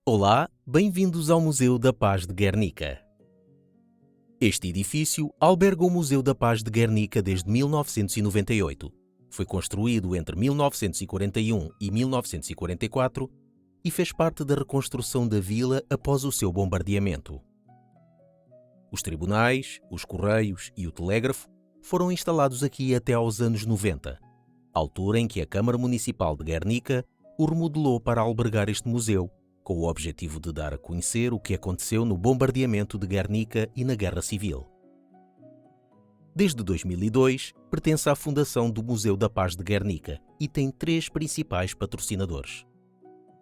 Olá, bem-vindos ao Museu da Paz de Guernica. Este edifício alberga o Museu da Paz de Guernica desde 1998. Foi construído entre 1941 e 1944 e fez parte da reconstrução da vila após o seu bombardeamento. Os tribunais, os correios e o telégrafo foram instalados aqui até aos anos 90, altura em que a Câmara Municipal de Guernica o remodelou para albergar este museu, com o objetivo de dar a conhecer o que aconteceu no bombardeamento de Guernica e na Guerra Civil. Desde 2002, pertence à Fundação do Museu da Paz de Guernica e tem 3 principais patrocinadores: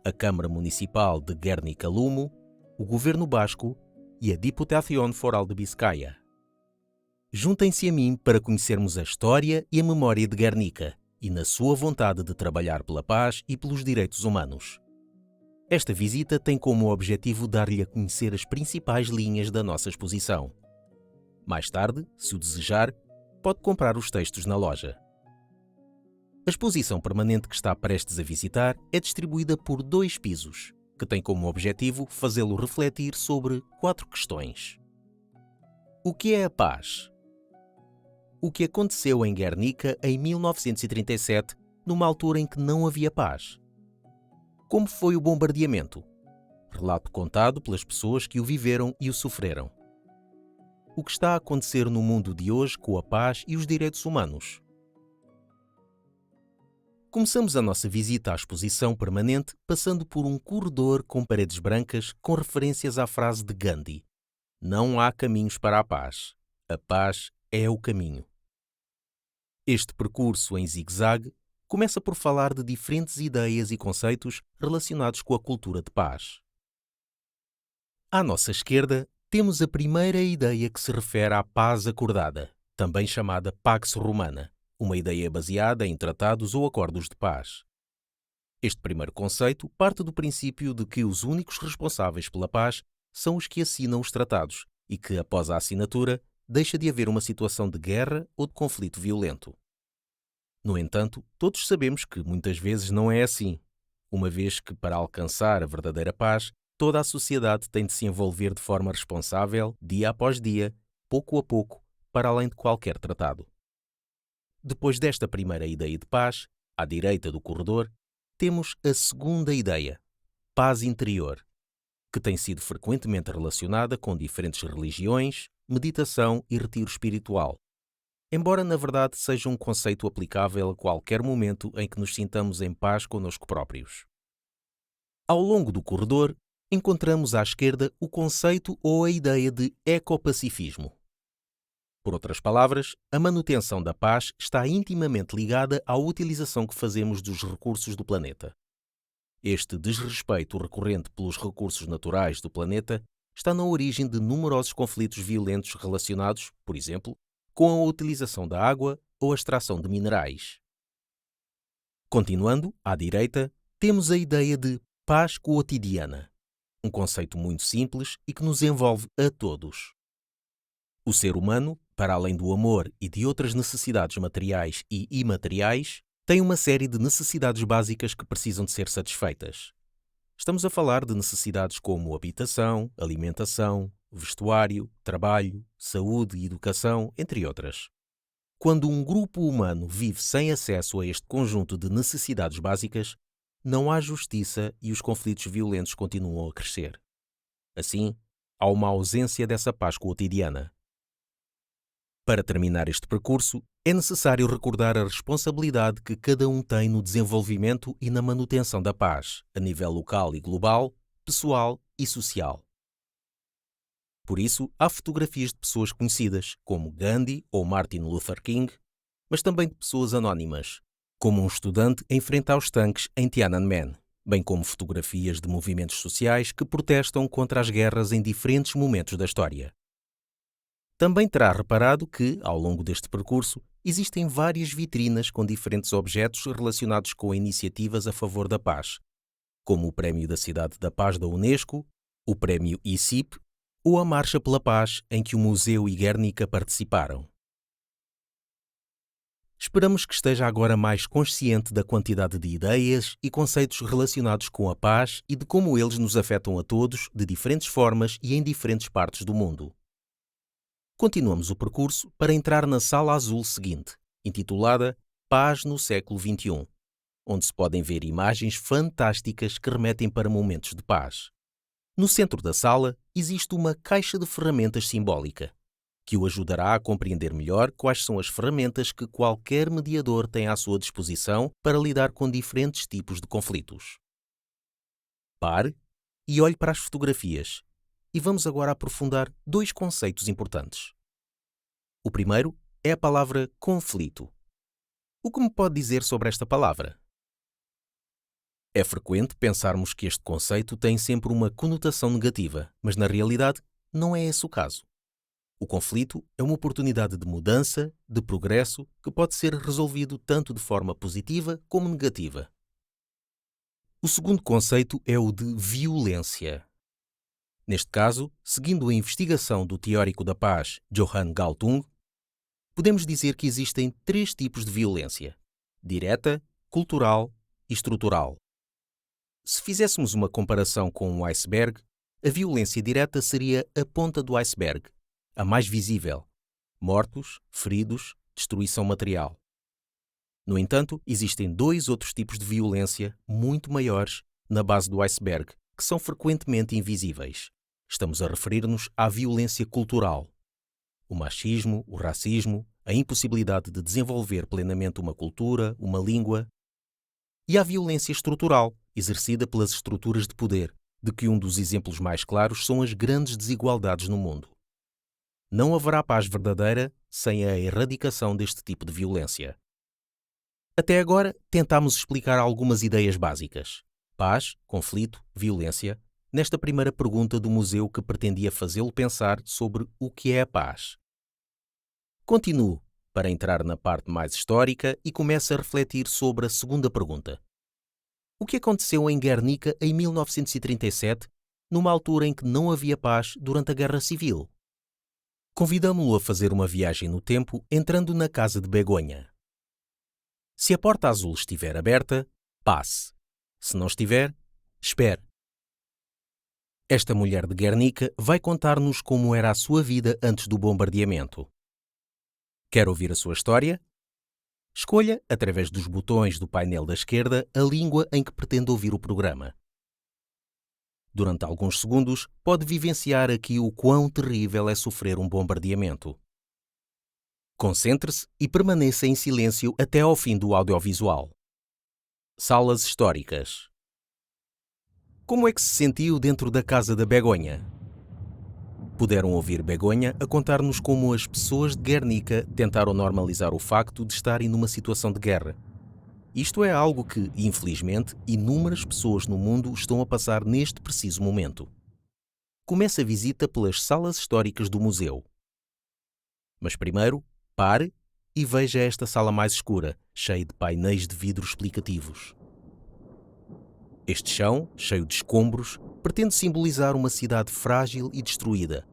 a Câmara Municipal de Guernica-Lumo, o Governo Basco e a Diputación Foral de Biscaia. Juntem-se a mim para conhecermos a história e a memória de Guernica e na sua vontade de trabalhar pela paz e pelos direitos humanos. Esta visita tem como objetivo dar-lhe a conhecer as principais linhas da nossa exposição. Mais tarde, se o desejar, pode comprar os textos na loja. A exposição permanente que está prestes a visitar é distribuída por 2 pisos, que tem como objetivo fazê-lo refletir sobre 4 questões. O que é a paz? O que aconteceu em Guernica em 1937, numa altura em que não havia paz? Como foi o bombardeamento? Relato contado pelas pessoas que o viveram e o sofreram. O que está a acontecer no mundo de hoje com a paz e os direitos humanos? Começamos a nossa visita à exposição permanente passando por um corredor com paredes brancas com referências à frase de Gandhi: "Não há caminhos para a paz é o caminho". Este percurso em zigue-zague começa por falar de diferentes ideias e conceitos relacionados com a cultura de paz. À nossa esquerda, temos a primeira ideia que se refere à paz acordada, também chamada Pax Romana, uma ideia baseada em tratados ou acordos de paz. Este primeiro conceito parte do princípio de que os únicos responsáveis pela paz são os que assinam os tratados e que, após a assinatura, deixa de haver uma situação de guerra ou de conflito violento. No entanto, todos sabemos que muitas vezes não é assim, uma vez que, para alcançar a verdadeira paz, toda a sociedade tem de se envolver de forma responsável, dia após dia, pouco a pouco, para além de qualquer tratado. Depois desta primeira ideia de paz, à direita do corredor, temos a segunda ideia, paz interior, que tem sido frequentemente relacionada com diferentes religiões, meditação e retiro espiritual, embora na verdade seja um conceito aplicável a qualquer momento em que nos sintamos em paz connosco próprios. Ao longo do corredor, encontramos à esquerda o conceito ou a ideia de ecopacifismo. Por outras palavras, a manutenção da paz está intimamente ligada à utilização que fazemos dos recursos do planeta. Este desrespeito recorrente pelos recursos naturais do planeta está na origem de numerosos conflitos violentos relacionados, por exemplo, com a utilização da água ou a extração de minerais. Continuando, à direita, temos a ideia de paz cotidiana, um conceito muito simples e que nos envolve a todos. O ser humano, para além do amor e de outras necessidades materiais e imateriais, tem uma série de necessidades básicas que precisam de ser satisfeitas. Estamos a falar de necessidades como habitação, alimentação, vestuário, trabalho, saúde e educação, entre outras. Quando um grupo humano vive sem acesso a este conjunto de necessidades básicas, não há justiça e os conflitos violentos continuam a crescer. Assim, há uma ausência dessa paz cotidiana. Para terminar este percurso, é necessário recordar a responsabilidade que cada um tem no desenvolvimento e na manutenção da paz, a nível local e global, pessoal e social. Por isso, há fotografias de pessoas conhecidas, como Gandhi ou Martin Luther King, mas também de pessoas anónimas, como um estudante em frente aos tanques em Tiananmen, bem como fotografias de movimentos sociais que protestam contra as guerras em diferentes momentos da história. Também terá reparado que, ao longo deste percurso, existem várias vitrinas com diferentes objetos relacionados com iniciativas a favor da paz, como o Prémio da Cidade da Paz da Unesco, o Prémio ICIP ou a Marcha pela Paz em que o Museu e Guernica participaram. Esperamos que esteja agora mais consciente da quantidade de ideias e conceitos relacionados com a paz e de como eles nos afetam a todos de diferentes formas e em diferentes partes do mundo. Continuamos o percurso para entrar na sala azul seguinte, intitulada Paz no século XXI, onde se podem ver imagens fantásticas que remetem para momentos de paz. No centro da sala existe uma caixa de ferramentas simbólica, que o ajudará a compreender melhor quais são as ferramentas que qualquer mediador tem à sua disposição para lidar com diferentes tipos de conflitos. Pare e olhe para as fotografias, e vamos agora aprofundar dois conceitos importantes. O primeiro é a palavra conflito. O que me pode dizer sobre esta palavra? É frequente pensarmos que este conceito tem sempre uma conotação negativa, mas na realidade não é esse o caso. O conflito é uma oportunidade de mudança, de progresso, que pode ser resolvido tanto de forma positiva como negativa. O segundo conceito é o de violência. Neste caso, seguindo a investigação do teórico da paz Johann Galtung, podemos dizer que existem três tipos de violência: direta, cultural e estrutural. Se fizéssemos uma comparação com um iceberg, a violência direta seria a ponta do iceberg, a mais visível: mortos, feridos, destruição material. No entanto, existem dois outros tipos de violência muito maiores na base do iceberg, que são frequentemente invisíveis. Estamos a referir-nos à violência cultural. O machismo, o racismo, a impossibilidade de desenvolver plenamente uma cultura, uma língua. E à violência estrutural, exercida pelas estruturas de poder, de que um dos exemplos mais claros são as grandes desigualdades no mundo. Não haverá paz verdadeira sem a erradicação deste tipo de violência. Até agora, tentámos explicar algumas ideias básicas: paz, conflito, violência, nesta primeira pergunta do museu que pretendia fazê-lo pensar sobre o que é a paz. Continuo para entrar na parte mais histórica e comece a refletir sobre a segunda pergunta. O que aconteceu em Guernica em 1937, numa altura em que não havia paz durante a Guerra Civil? Convidamo-lo a fazer uma viagem no tempo entrando na casa de Begonha. Se a porta azul estiver aberta, passe. Se não estiver, espere. Esta mulher de Guernica vai contar-nos como era a sua vida antes do bombardeamento. Quer ouvir a sua história? Escolha, através dos botões do painel da esquerda, a língua em que pretende ouvir o programa. Durante alguns segundos, pode vivenciar aqui o quão terrível é sofrer um bombardeamento. Concentre-se e permaneça em silêncio até ao fim do audiovisual. Salas históricas. Como é que se sentiu dentro da casa da Begonha? Puderam ouvir Begonha a contar-nos como as pessoas de Guernica tentaram normalizar o facto de estarem numa situação de guerra. Isto é algo que, infelizmente, inúmeras pessoas no mundo estão a passar neste preciso momento. Comece a visita pelas salas históricas do museu. Mas primeiro, pare e veja esta sala mais escura, cheia de painéis de vidro explicativos. Este chão, cheio de escombros, pretende simbolizar uma cidade frágil e destruída,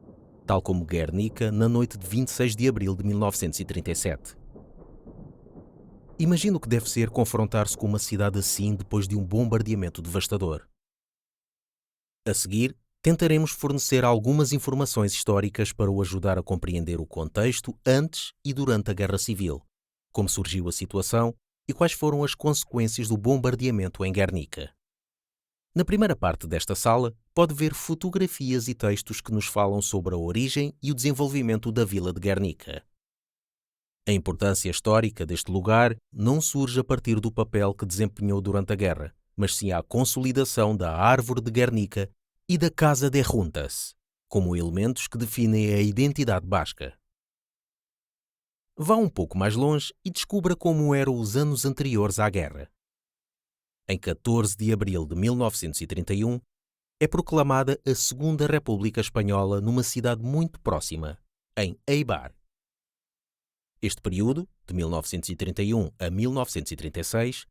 tal como Guernica na noite de 26 de abril de 1937. Imagina o que deve ser confrontar-se com uma cidade assim depois de um bombardeamento devastador. A seguir, tentaremos fornecer algumas informações históricas para o ajudar a compreender o contexto antes e durante a Guerra Civil, como surgiu a situação e quais foram as consequências do bombardeamento em Guernica. Na primeira parte desta sala, pode ver fotografias e textos que nos falam sobre a origem e o desenvolvimento da vila de Guernica. A importância histórica deste lugar não surge a partir do papel que desempenhou durante a guerra, mas sim à consolidação da Árvore de Guernica e da Casa de Juntas, como elementos que definem a identidade basca. Vá um pouco mais longe e descubra como eram os anos anteriores à guerra. Em 14 de abril de 1931, é proclamada a Segunda República Espanhola numa cidade muito próxima, em Eibar. Este período, de 1931 a 1936,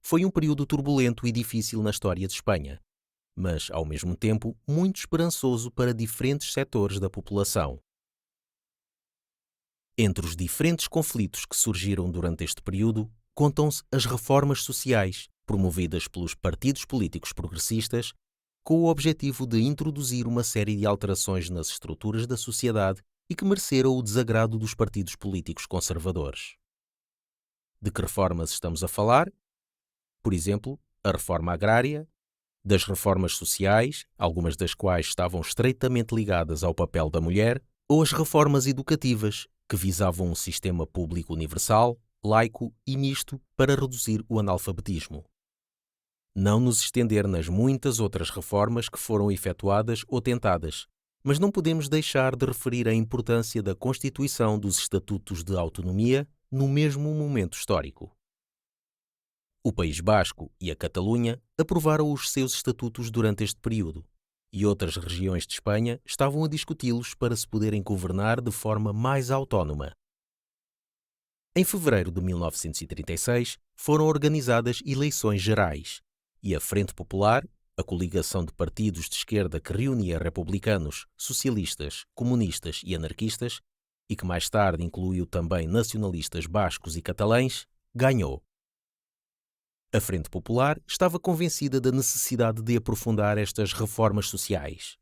foi um período turbulento e difícil na história de Espanha, mas, ao mesmo tempo, muito esperançoso para diferentes setores da população. Entre os diferentes conflitos que surgiram durante este período, contam-se as reformas sociais, promovidas pelos partidos políticos progressistas, com o objetivo de introduzir uma série de alterações nas estruturas da sociedade e que mereceram o desagrado dos partidos políticos conservadores. De que reformas estamos a falar? Por exemplo, a reforma agrária, das reformas sociais, algumas das quais estavam estreitamente ligadas ao papel da mulher, ou as reformas educativas, que visavam um sistema público universal, laico e misto para reduzir o analfabetismo. Não nos estender nas muitas outras reformas que foram efetuadas ou tentadas, mas não podemos deixar de referir a importância da constituição dos Estatutos de Autonomia no mesmo momento histórico. O País Basco e a Catalunha aprovaram os seus estatutos durante este período, e outras regiões de Espanha estavam a discuti-los para se poderem governar de forma mais autónoma. Em fevereiro de 1936 foram organizadas eleições gerais, e a Frente Popular, a coligação de partidos de esquerda que reunia republicanos, socialistas, comunistas e anarquistas, e que mais tarde incluiu também nacionalistas bascos e catalães, ganhou. A Frente Popular estava convencida da necessidade de aprofundar estas reformas sociais.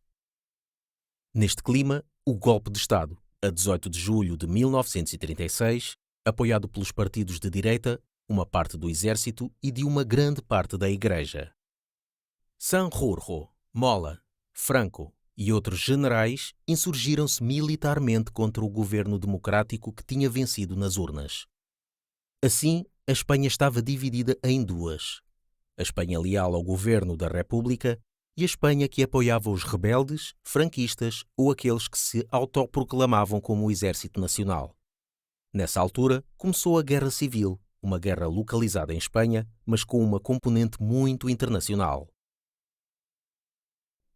Neste clima, o golpe de Estado, a 18 de julho de 1936, apoiado pelos partidos de direita, uma parte do exército e de uma grande parte da Igreja. Sanjurjo, Mola, Franco e outros generais insurgiram-se militarmente contra o governo democrático que tinha vencido nas urnas. Assim, a Espanha estava dividida em duas: a Espanha leal ao governo da República e a Espanha que apoiava os rebeldes, franquistas ou aqueles que se autoproclamavam como o Exército Nacional. Nessa altura, começou a Guerra Civil, uma guerra localizada em Espanha, mas com uma componente muito internacional.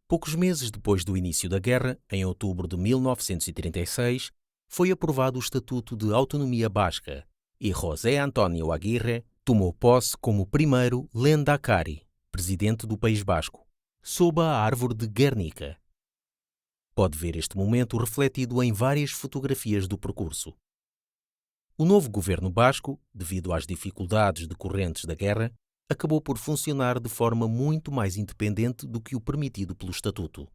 Poucos meses depois do início da guerra, em outubro de 1936, foi aprovado o Estatuto de Autonomia Basca e José António Aguirre tomou posse como primeiro Lehendakari, presidente do País Basco, sob a árvore de Guernica. Pode ver este momento refletido em várias fotografias do percurso. O novo governo basco, devido às dificuldades decorrentes da guerra, acabou por funcionar de forma muito mais independente do que o permitido pelo Estatuto.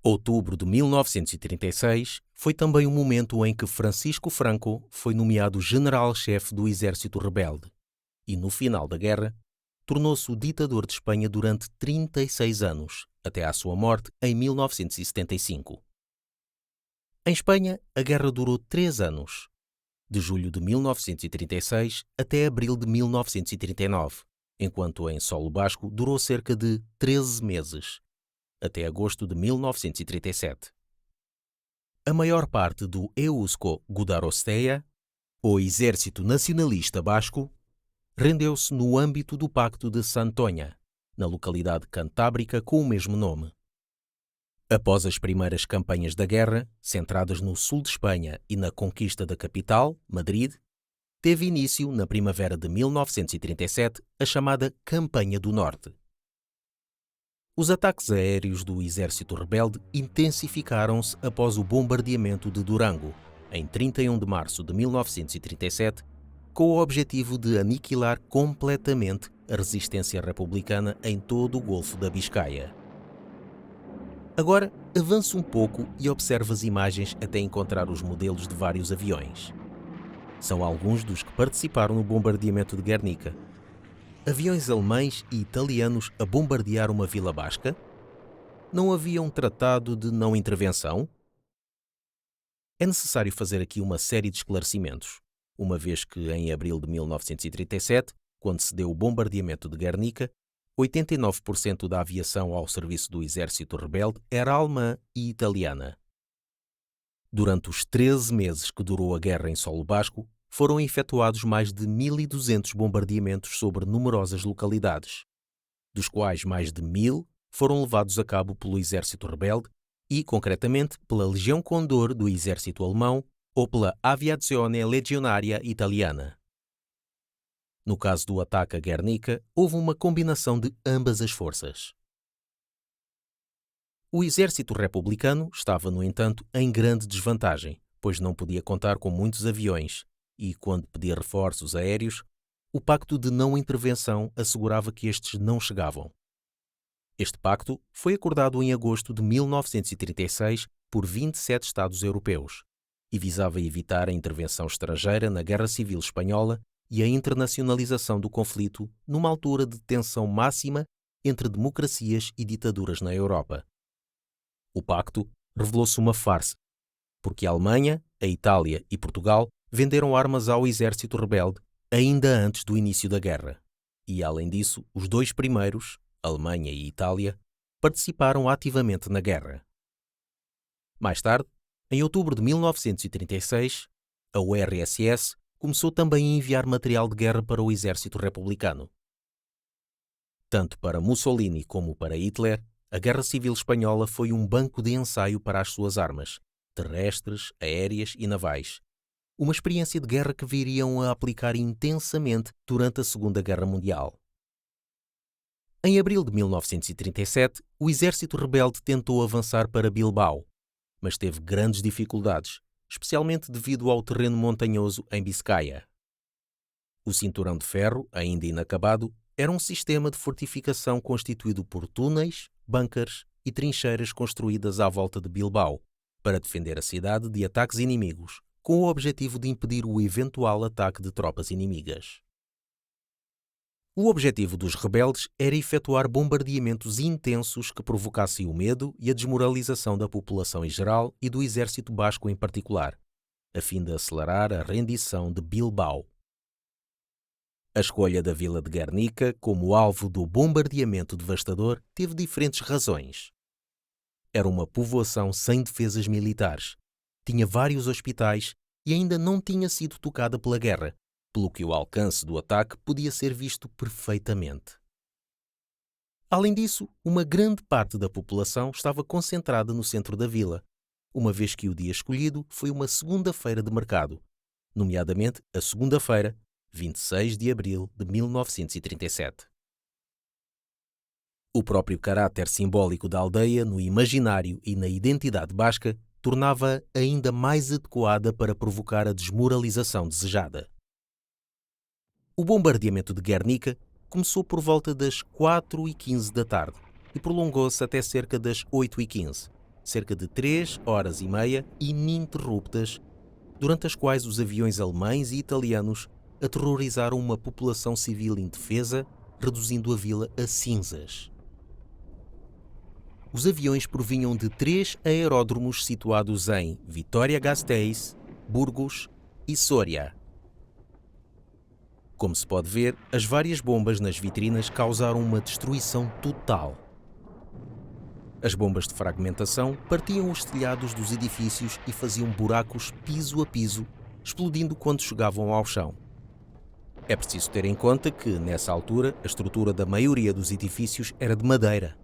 Outubro de 1936 foi também o momento em que Francisco Franco foi nomeado general-chefe do exército rebelde e, no final da guerra, tornou-se o ditador de Espanha durante 36 anos, até à sua morte em 1975. Em Espanha, a guerra durou 3 anos, de julho de 1936 até abril de 1939, enquanto em solo basco durou cerca de 13 meses, até agosto de 1937. A maior parte do Eusko Gudarostea, ou Exército Nacionalista Basco, rendeu-se no âmbito do Pacto de Santonha, na localidade cantábrica com o mesmo nome. Após as primeiras campanhas da guerra, centradas no sul de Espanha e na conquista da capital, Madrid, teve início, na primavera de 1937, a chamada Campanha do Norte. Os ataques aéreos do exército rebelde intensificaram-se após o bombardeamento de Durango, em 31 de março de 1937, com o objetivo de aniquilar completamente a resistência republicana em todo o Golfo da Biscaia. Agora, avance um pouco e observe as imagens até encontrar os modelos de vários aviões. São alguns dos que participaram no bombardeamento de Guernica. Aviões alemães e italianos a bombardear uma vila basca? Não havia um tratado de não intervenção? É necessário fazer aqui uma série de esclarecimentos, uma vez que em abril de 1937, quando se deu o bombardeamento de Guernica, 89% da aviação ao serviço do exército rebelde era alemã e italiana. Durante os 13 meses que durou a guerra em solo basco, foram efetuados mais de 1.200 bombardeamentos sobre numerosas localidades, dos quais mais de 1.000 foram levados a cabo pelo exército rebelde e, concretamente, pela Legião Condor do exército alemão ou pela Aviazione Legionaria Italiana. No caso do ataque a Guernica, houve uma combinação de ambas as forças. O exército republicano estava, no entanto, em grande desvantagem, pois não podia contar com muitos aviões e, quando pedia reforços aéreos, o pacto de não intervenção assegurava que estes não chegavam. Este pacto foi acordado em agosto de 1936 por 27 Estados europeus e visava evitar a intervenção estrangeira na Guerra Civil Espanhola e a internacionalização do conflito numa altura de tensão máxima entre democracias e ditaduras na Europa. O pacto revelou-se uma farsa, porque a Alemanha, a Itália e Portugal venderam armas ao exército rebelde ainda antes do início da guerra. E, além disso, os dois primeiros, Alemanha e Itália, participaram ativamente na guerra. Mais tarde, em outubro de 1936, a URSS começou também a enviar material de guerra para o exército republicano. Tanto para Mussolini como para Hitler, a Guerra Civil Espanhola foi um banco de ensaio para as suas armas, terrestres, aéreas e navais. Uma experiência de guerra que viriam a aplicar intensamente durante a Segunda Guerra Mundial. Em abril de 1937, o exército rebelde tentou avançar para Bilbao, mas teve grandes dificuldades, especialmente devido ao terreno montanhoso em Biscaia. O cinturão de ferro, ainda inacabado, era um sistema de fortificação constituído por túneis, bunkers e trincheiras construídas à volta de Bilbao, para defender a cidade de ataques inimigos, com o objetivo de impedir o eventual ataque de tropas inimigas. O objetivo dos rebeldes era efetuar bombardeamentos intensos que provocassem o medo e a desmoralização da população em geral e do exército basco em particular, a fim de acelerar a rendição de Bilbao. A escolha da vila de Guernica como alvo do bombardeamento devastador teve diferentes razões. Era uma povoação sem defesas militares, tinha vários hospitais e ainda não tinha sido tocada pela guerra, pelo que o alcance do ataque podia ser visto perfeitamente. Além disso, uma grande parte da população estava concentrada no centro da vila, uma vez que o dia escolhido foi uma segunda-feira de mercado, nomeadamente a segunda-feira, 26 de abril de 1937. O próprio caráter simbólico da aldeia no imaginário e na identidade basca tornava-a ainda mais adequada para provocar a desmoralização desejada. O bombardeamento de Guernica começou por volta das 4h15 da tarde e prolongou-se até cerca das 8h15, cerca de 3 horas e meia ininterruptas, durante as quais os aviões alemães e italianos aterrorizaram uma população civil indefesa, reduzindo a vila a cinzas. Os aviões provinham de 3 aeródromos situados em Vitoria-Gasteiz, Burgos e Soria. Como se pode ver, as várias bombas nas vitrinas causaram uma destruição total. As bombas de fragmentação partiam os telhados dos edifícios e faziam buracos piso a piso, explodindo quando chegavam ao chão. É preciso ter em conta que, nessa altura, a estrutura da maioria dos edifícios era de madeira.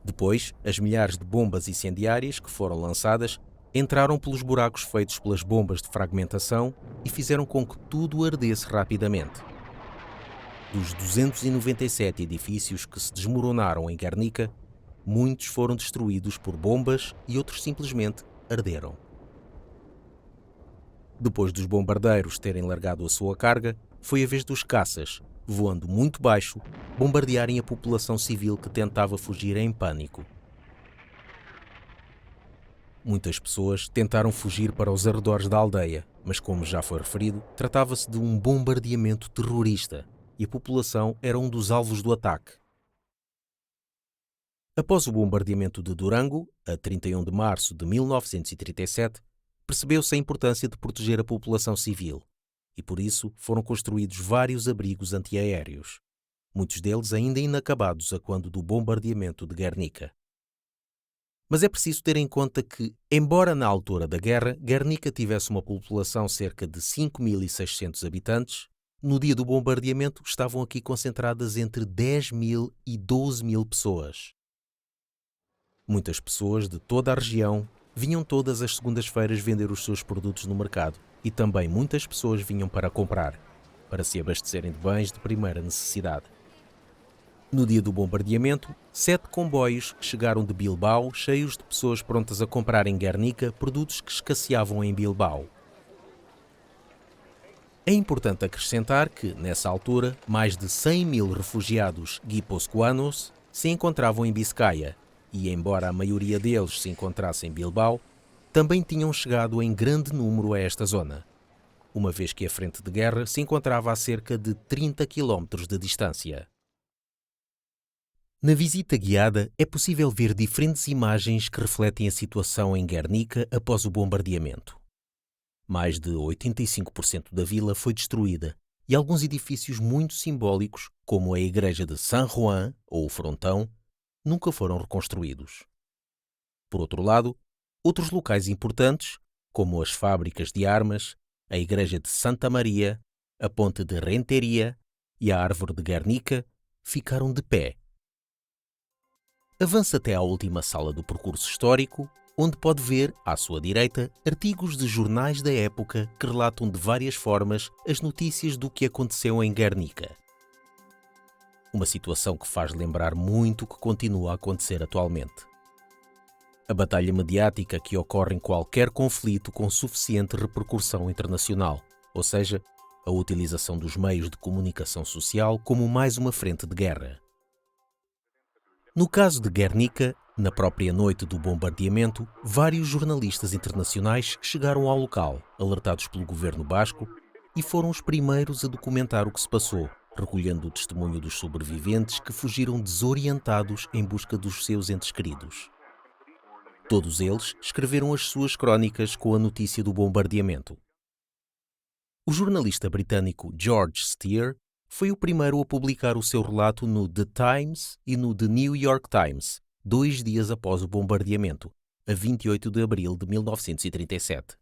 Depois, as milhares de bombas incendiárias que foram lançadas entraram pelos buracos feitos pelas bombas de fragmentação e fizeram com que tudo ardesse rapidamente. Dos 297 edifícios que se desmoronaram em Guernica, muitos foram destruídos por bombas e outros simplesmente arderam. Depois dos bombardeiros terem largado a sua carga, foi a vez dos caças, voando muito baixo, bombardearem a população civil que tentava fugir em pânico. Muitas pessoas tentaram fugir para os arredores da aldeia, mas, como já foi referido, tratava-se de um bombardeamento terrorista e a população era um dos alvos do ataque. Após o bombardeamento de Durango, a 31 de março de 1937, percebeu-se a importância de proteger a população civil e, por isso, foram construídos vários abrigos antiaéreos, muitos deles ainda inacabados a quando do bombardeamento de Guernica. Mas é preciso ter em conta que, embora na altura da guerra Guernica tivesse uma população cerca de 5.600 habitantes, no dia do bombardeamento estavam aqui concentradas entre 10.000 e 12.000 pessoas. Muitas pessoas de toda a região vinham todas as segundas-feiras vender os seus produtos no mercado e também muitas pessoas vinham para comprar, para se abastecerem de bens de primeira necessidade. No dia do bombardeamento, 7 comboios chegaram de Bilbao cheios de pessoas prontas a comprar em Guernica produtos que escasseavam em Bilbao. É importante acrescentar que, nessa altura, mais de 100 mil refugiados guipuzcoanos se encontravam em Biscaia e, embora a maioria deles se encontrasse em Bilbao, também tinham chegado em grande número a esta zona, uma vez que a frente de guerra se encontrava a cerca de 30 quilómetros de distância. Na visita guiada é possível ver diferentes imagens que refletem a situação em Guernica após o bombardeamento. Mais de 85% da vila foi destruída e alguns edifícios muito simbólicos, como a igreja de San Juan ou o Frontão, nunca foram reconstruídos. Por outro lado, outros locais importantes, como as fábricas de armas, a igreja de Santa Maria, a ponte de Renteria e a árvore de Guernica, ficaram de pé. Avance até à última sala do percurso histórico, onde pode ver, à sua direita, artigos de jornais da época que relatam de várias formas as notícias do que aconteceu em Guernica. Uma situação que faz lembrar muito o que continua a acontecer atualmente. A batalha mediática que ocorre em qualquer conflito com suficiente repercussão internacional, ou seja, a utilização dos meios de comunicação social como mais uma frente de guerra. No caso de Guernica, na própria noite do bombardeamento, vários jornalistas internacionais chegaram ao local, alertados pelo governo basco, e foram os primeiros a documentar o que se passou, recolhendo o testemunho dos sobreviventes que fugiram desorientados em busca dos seus entes queridos. Todos eles escreveram as suas crónicas com a notícia do bombardeamento. O jornalista britânico George Steer foi o primeiro a publicar o seu relato no The Times e no The New York Times, 2 dias após o bombardeamento, a 28 de abril de 1937.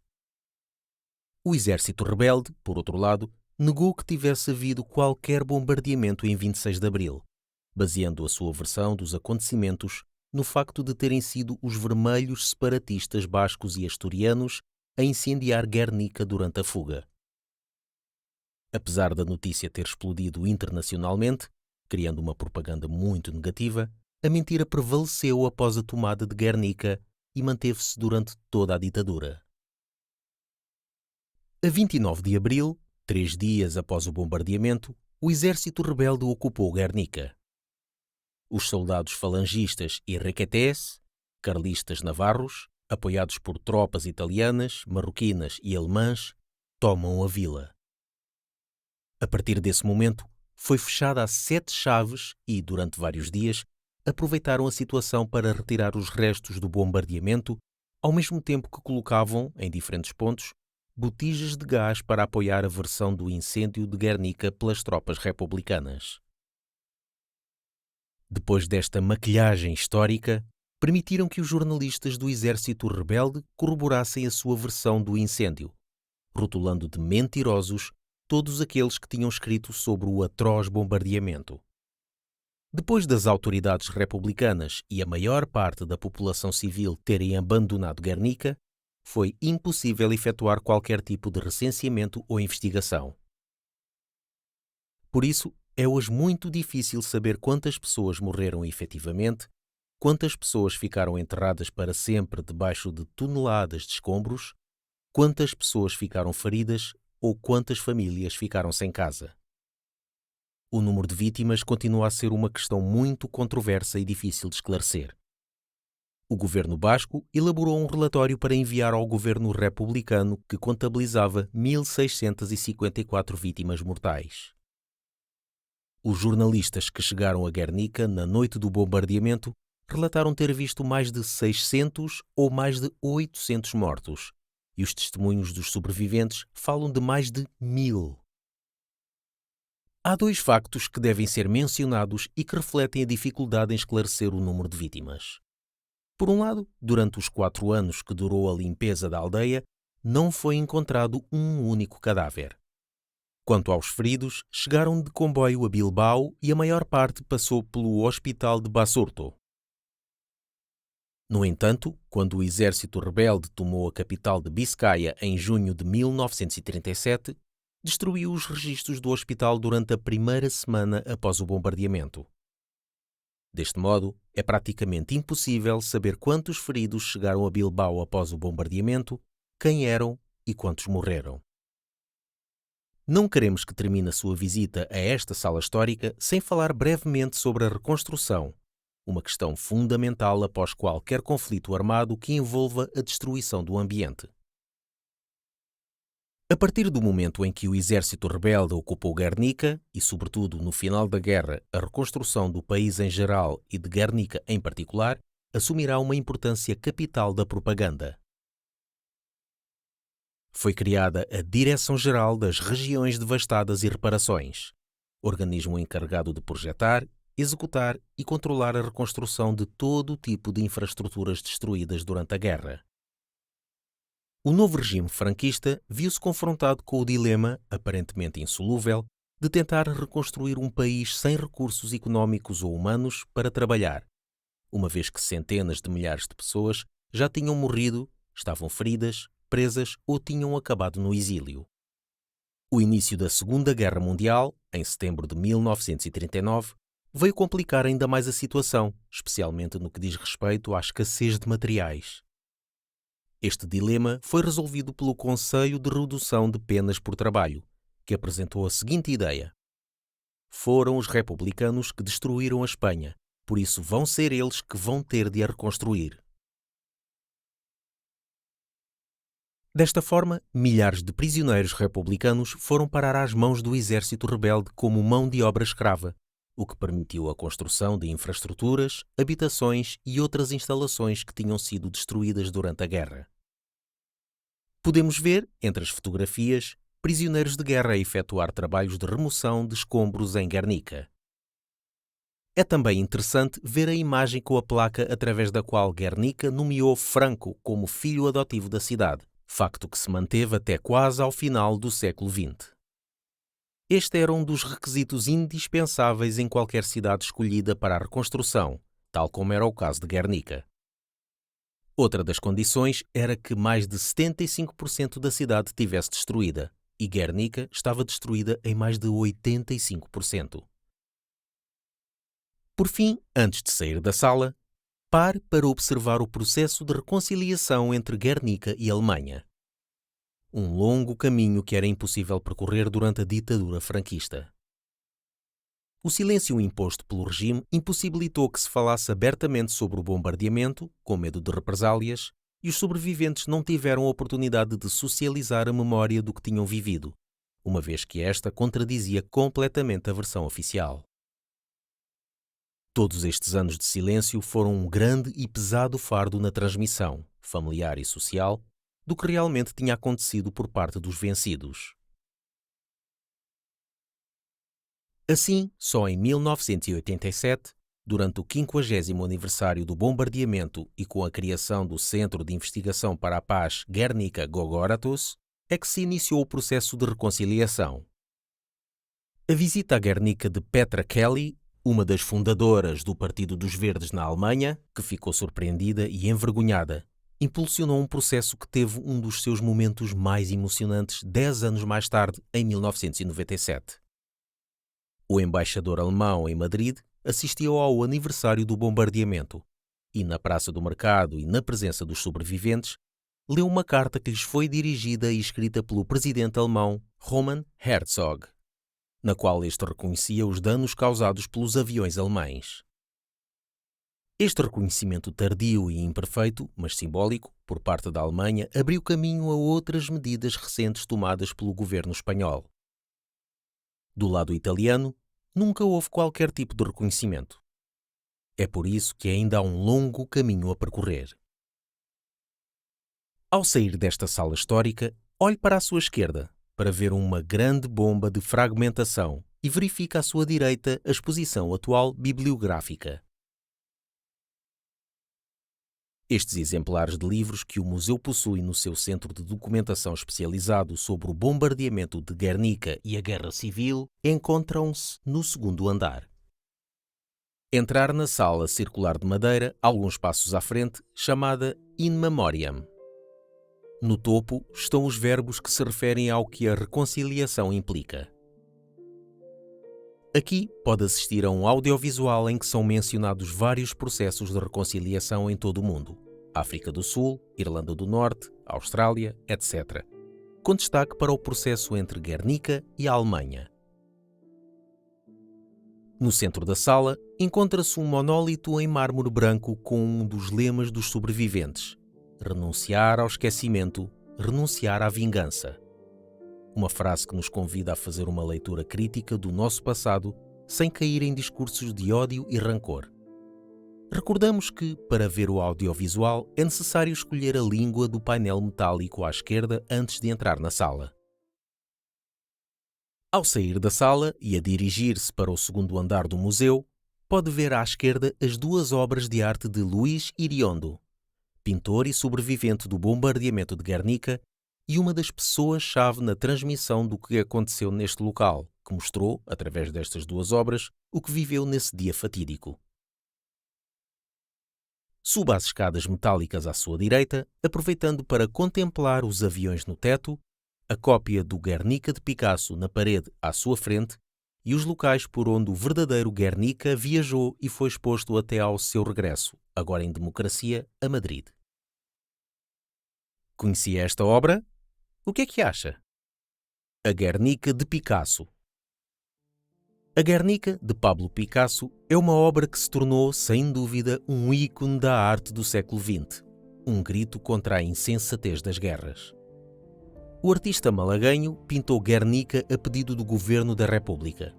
O exército rebelde, por outro lado, negou que tivesse havido qualquer bombardeamento em 26 de abril, baseando a sua versão dos acontecimentos no facto de terem sido os vermelhos separatistas bascos e asturianos a incendiar Guernica durante a fuga. Apesar da notícia ter explodido internacionalmente, criando uma propaganda muito negativa, a mentira prevaleceu após a tomada de Guernica e manteve-se durante toda a ditadura. A 29 de abril, 3 dias após o bombardeamento, o exército rebelde ocupou Guernica. Os soldados falangistas e requetés, carlistas navarros, apoiados por tropas italianas, marroquinas e alemãs, tomam a vila. A partir desse momento, foi fechada a 7 chaves e, durante vários dias, aproveitaram a situação para retirar os restos do bombardeamento, ao mesmo tempo que colocavam, em diferentes pontos, botijas de gás para apoiar a versão do incêndio de Guernica pelas tropas republicanas. Depois desta maquilhagem histórica, permitiram que os jornalistas do exército rebelde corroborassem a sua versão do incêndio, rotulando de mentirosos todos aqueles que tinham escrito sobre o atroz bombardeamento. Depois das autoridades republicanas e a maior parte da população civil terem abandonado Guernica, foi impossível efetuar qualquer tipo de recenseamento ou investigação. Por isso, é hoje muito difícil saber quantas pessoas morreram efetivamente, quantas pessoas ficaram enterradas para sempre debaixo de toneladas de escombros, quantas pessoas ficaram feridas ou quantas famílias ficaram sem casa. O número de vítimas continua a ser uma questão muito controversa e difícil de esclarecer. O governo basco elaborou um relatório para enviar ao governo republicano que contabilizava 1.654 vítimas mortais. Os jornalistas que chegaram a Guernica na noite do bombardeamento relataram ter visto mais de 600 ou mais de 800 mortos, e os testemunhos dos sobreviventes falam de mais de 1.000. Há 2 factos que devem ser mencionados e que refletem a dificuldade em esclarecer o número de vítimas. Por um lado, durante os 4 anos que durou a limpeza da aldeia, não foi encontrado um único cadáver. Quanto aos feridos, chegaram de comboio a Bilbao e a maior parte passou pelo hospital de Basurto. No entanto, quando o exército rebelde tomou a capital de Biscaia em junho de 1937, destruiu os registros do hospital durante a primeira semana após o bombardeamento. Deste modo, é praticamente impossível saber quantos feridos chegaram a Bilbao após o bombardeamento, quem eram e quantos morreram. Não queremos que termine a sua visita a esta sala histórica sem falar brevemente sobre a reconstrução, uma questão fundamental após qualquer conflito armado que envolva a destruição do ambiente. A partir do momento em que o exército rebelde ocupou Guernica, e sobretudo no final da guerra, a reconstrução do país em geral e de Guernica em particular, assumirá uma importância capital da propaganda. Foi criada a Direção-Geral das Regiões Devastadas e Reparações, organismo encarregado de projetar, executar e controlar a reconstrução de todo o tipo de infraestruturas destruídas durante a guerra. O novo regime franquista viu-se confrontado com o dilema, aparentemente insolúvel, de tentar reconstruir um país sem recursos económicos ou humanos para trabalhar, uma vez que centenas de milhares de pessoas já tinham morrido, estavam feridas, presas ou tinham acabado no exílio. O início da Segunda Guerra Mundial, em setembro de 1939, veio complicar ainda mais a situação, especialmente no que diz respeito à escassez de materiais. Este dilema foi resolvido pelo Conselho de Redução de Penas por Trabalho, que apresentou a seguinte ideia: foram os republicanos que destruíram a Espanha, por isso vão ser eles que vão ter de a reconstruir. Desta forma, milhares de prisioneiros republicanos foram parar às mãos do exército rebelde como mão de obra escrava, o que permitiu a construção de infraestruturas, habitações e outras instalações que tinham sido destruídas durante a guerra. Podemos ver, entre as fotografias, prisioneiros de guerra a efetuar trabalhos de remoção de escombros em Guernica. É também interessante ver a imagem com a placa através da qual Guernica nomeou Franco como filho adotivo da cidade, facto que se manteve até quase ao final do século XX. Este era um dos requisitos indispensáveis em qualquer cidade escolhida para a reconstrução, tal como era o caso de Guernica. Outra das condições era que mais de 75% da cidade tivesse destruída, e Guernica estava destruída em mais de 85%. Por fim, antes de sair da sala, pare para observar o processo de reconciliação entre Guernica e Alemanha. Um longo caminho que era impossível percorrer durante a ditadura franquista. O silêncio imposto pelo regime impossibilitou que se falasse abertamente sobre o bombardeamento, com medo de represálias, e os sobreviventes não tiveram a oportunidade de socializar a memória do que tinham vivido, uma vez que esta contradizia completamente a versão oficial. Todos estes anos de silêncio foram um grande e pesado fardo na transmissão, familiar e social, do que realmente tinha acontecido por parte dos vencidos. Assim, só em 1987, durante o 50º aniversário do bombardeamento e com a criação do Centro de Investigação para a Paz Guernica Gogoratos, é que se iniciou o processo de reconciliação. A visita a Guernica de Petra Kelly, uma das fundadoras do Partido dos Verdes na Alemanha, que ficou surpreendida e envergonhada, impulsionou um processo que teve um dos seus momentos mais emocionantes 10 anos mais tarde, em 1997. O embaixador alemão em Madrid assistiu ao aniversário do bombardeamento e, na Praça do Mercado e na presença dos sobreviventes, leu uma carta que lhes foi dirigida e escrita pelo presidente alemão Roman Herzog, na qual este reconhecia os danos causados pelos aviões alemães. Este reconhecimento tardio e imperfeito, mas simbólico, por parte da Alemanha, abriu caminho a outras medidas recentes tomadas pelo governo espanhol. Do lado italiano, nunca houve qualquer tipo de reconhecimento. É por isso que ainda há um longo caminho a percorrer. Ao sair desta sala histórica, olhe para a sua esquerda para ver uma grande bomba de fragmentação e verifique à sua direita a exposição atual bibliográfica. Estes exemplares de livros que o museu possui no seu centro de documentação especializado sobre o bombardeamento de Guernica e a Guerra Civil encontram-se no segundo andar. Entrar na sala circular de madeira, alguns passos à frente, chamada In Memoriam. No topo estão os verbos que se referem ao que a reconciliação implica. Aqui pode assistir a um audiovisual em que são mencionados vários processos de reconciliação em todo o mundo: África do Sul, Irlanda do Norte, Austrália, etc., com destaque para o processo entre Guernica e a Alemanha. No centro da sala, encontra-se um monólito em mármore branco com um dos lemas dos sobreviventes: renunciar ao esquecimento, renunciar à vingança. Uma frase que nos convida a fazer uma leitura crítica do nosso passado sem cair em discursos de ódio e rancor. Recordamos que, para ver o audiovisual, é necessário escolher a língua do painel metálico à esquerda antes de entrar na sala. Ao sair da sala e a dirigir-se para o segundo andar do museu, pode ver à esquerda as duas obras de arte de Luís Iriondo, pintor e sobrevivente do bombardeamento de Guernica e uma das pessoas-chave na transmissão do que aconteceu neste local, que mostrou, através destas duas obras, o que viveu nesse dia fatídico. Suba as escadas metálicas à sua direita, aproveitando para contemplar os aviões no teto, a cópia do Guernica de Picasso na parede à sua frente e os locais por onde o verdadeiro Guernica viajou e foi exposto até ao seu regresso, agora em democracia, a Madrid. Conhecia esta obra? O que é que acha? A Guernica de Picasso. A Guernica, de Pablo Picasso, é uma obra que se tornou, sem dúvida, um ícone da arte do século XX, um grito contra a insensatez das guerras. O artista malaguenho pintou Guernica a pedido do governo da República.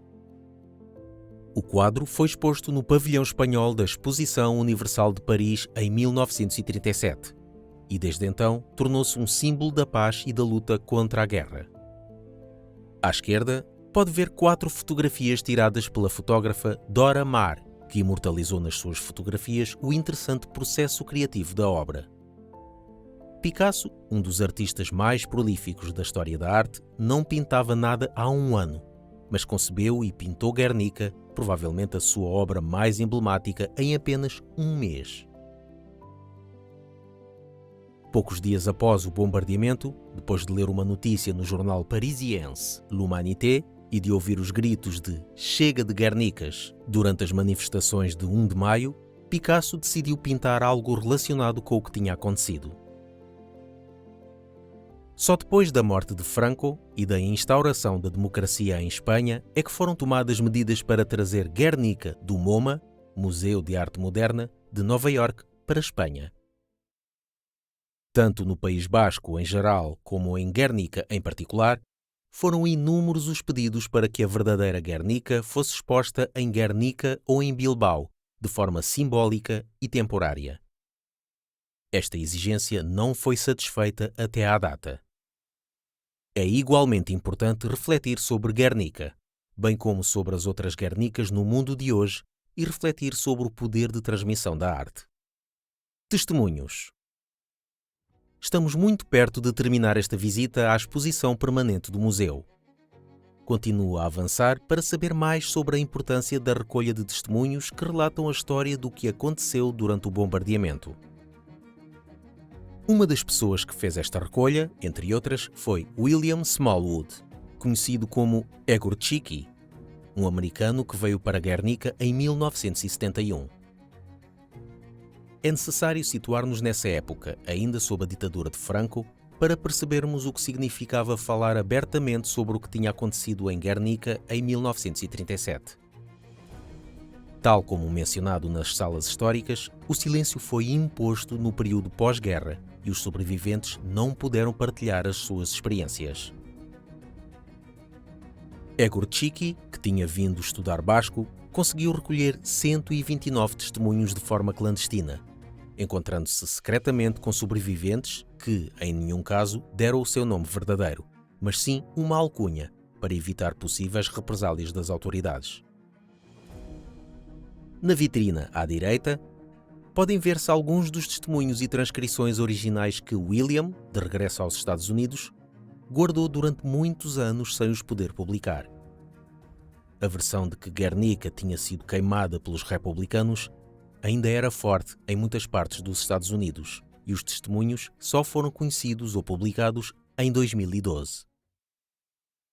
O quadro foi exposto no pavilhão espanhol da Exposição Universal de Paris em 1937 e, desde então, tornou-se um símbolo da paz e da luta contra a guerra. À esquerda, pode ver 4 fotografias tiradas pela fotógrafa Dora Maar, que imortalizou nas suas fotografias o interessante processo criativo da obra. Picasso, um dos artistas mais prolíficos da história da arte, não pintava nada há um ano, mas concebeu e pintou Guernica, provavelmente a sua obra mais emblemática, em apenas um mês. Poucos dias após o bombardeamento, depois de ler uma notícia no jornal parisiense L'Humanité e de ouvir os gritos de "Chega de Guernicas" durante as manifestações de 1 de maio, Picasso decidiu pintar algo relacionado com o que tinha acontecido. Só depois da morte de Franco e da instauração da democracia em Espanha é que foram tomadas medidas para trazer Guernica do MoMA, Museu de Arte Moderna, de Nova Iorque, para a Espanha. Tanto no País Basco em geral como em Guernica em particular, foram inúmeros os pedidos para que a verdadeira Guernica fosse exposta em Guernica ou em Bilbao, de forma simbólica e temporária. Esta exigência não foi satisfeita até à data. É igualmente importante refletir sobre Guernica, bem como sobre as outras Guernicas no mundo de hoje e refletir sobre o poder de transmissão da arte. Testemunhos. Estamos muito perto de terminar esta visita à exposição permanente do museu. Continuo a avançar para saber mais sobre a importância da recolha de testemunhos que relatam a história do que aconteceu durante o bombardeamento. Uma das pessoas que fez esta recolha, entre outras, foi William Smallwood, conhecido como Egor Chiki, um americano que veio para Guernica em 1971. É necessário situar-nos nessa época, ainda sob a ditadura de Franco, para percebermos o que significava falar abertamente sobre o que tinha acontecido em Guernica em 1937. Tal como mencionado nas salas históricas, o silêncio foi imposto no período pós-guerra e os sobreviventes não puderam partilhar as suas experiências. Egor Chiki, que tinha vindo estudar basco, conseguiu recolher 129 testemunhos de forma clandestina, encontrando-se secretamente com sobreviventes que, em nenhum caso, deram o seu nome verdadeiro, mas sim uma alcunha, para evitar possíveis represálias das autoridades. Na vitrina à direita, podem ver-se alguns dos testemunhos e transcrições originais que William, de regresso aos Estados Unidos, guardou durante muitos anos sem os poder publicar. A versão de que Guernica tinha sido queimada pelos republicanos ainda era forte em muitas partes dos Estados Unidos e os testemunhos só foram conhecidos ou publicados em 2012.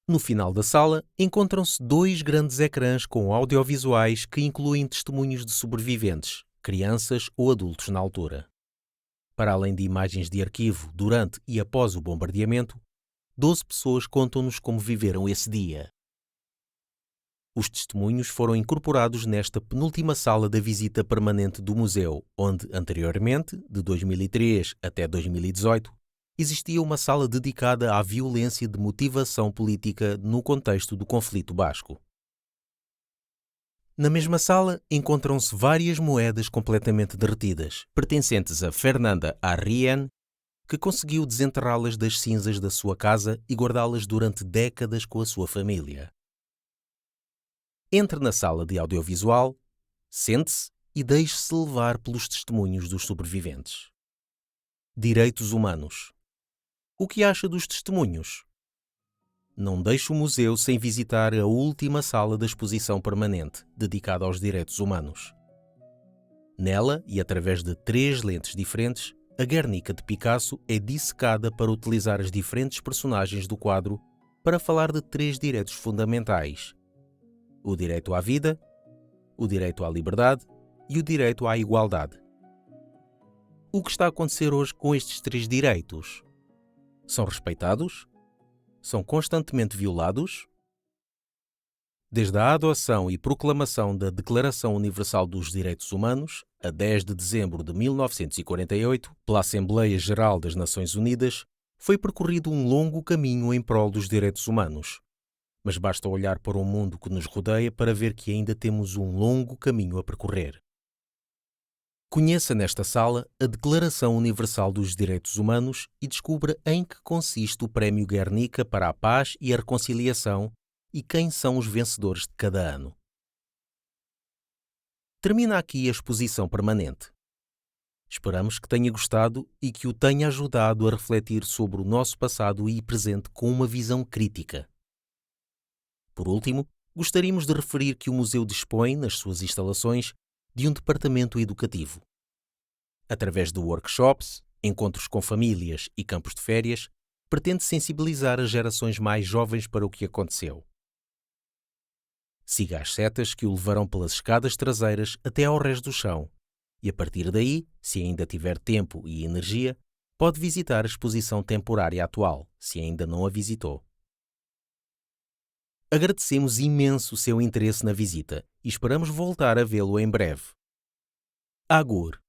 No final da sala, encontram-se dois grandes ecrãs com audiovisuais que incluem testemunhos de sobreviventes, crianças ou adultos na altura. Para além de imagens de arquivo durante e após o bombardeamento, 12 pessoas contam-nos como viveram esse dia. Os testemunhos foram incorporados nesta penúltima sala da visita permanente do museu, onde, anteriormente, de 2003 até 2018, existia uma sala dedicada à violência de motivação política no contexto do conflito basco. Na mesma sala encontram-se várias moedas completamente derretidas, pertencentes a Fernanda Arrien, que conseguiu desenterrá-las das cinzas da sua casa e guardá-las durante décadas com a sua família. Entre na sala de audiovisual, sente-se e deixe-se levar pelos testemunhos dos sobreviventes. Direitos humanos. O que acha dos testemunhos? Não deixe o museu sem visitar a última sala da exposição permanente, dedicada aos direitos humanos. Nela, e através de 3 lentes diferentes, a Guernica de Picasso é dissecada para utilizar as diferentes personagens do quadro para falar de 3 direitos fundamentais: o direito à vida, o direito à liberdade e o direito à igualdade. O que está a acontecer hoje com estes 3 direitos? São respeitados? São constantemente violados? Desde a adoção e proclamação da Declaração Universal dos Direitos Humanos, a 10 de dezembro de 1948, pela Assembleia Geral das Nações Unidas, foi percorrido um longo caminho em prol dos direitos humanos. Mas basta olhar para o mundo que nos rodeia para ver que ainda temos um longo caminho a percorrer. Conheça nesta sala a Declaração Universal dos Direitos Humanos e descubra em que consiste o Prémio Guernica para a Paz e a Reconciliação e quem são os vencedores de cada ano. Termina aqui a exposição permanente. Esperamos que tenha gostado e que o tenha ajudado a refletir sobre o nosso passado e presente com uma visão crítica. Por último, gostaríamos de referir que o museu dispõe, nas suas instalações, de um departamento educativo. Através de workshops, encontros com famílias e campos de férias, pretende sensibilizar as gerações mais jovens para o que aconteceu. Siga as setas que o levarão pelas escadas traseiras até ao rés do chão e, a partir daí, se ainda tiver tempo e energia, pode visitar a exposição temporária atual, se ainda não a visitou. Agradecemos imenso o seu interesse na visita e esperamos voltar a vê-lo em breve. Agur!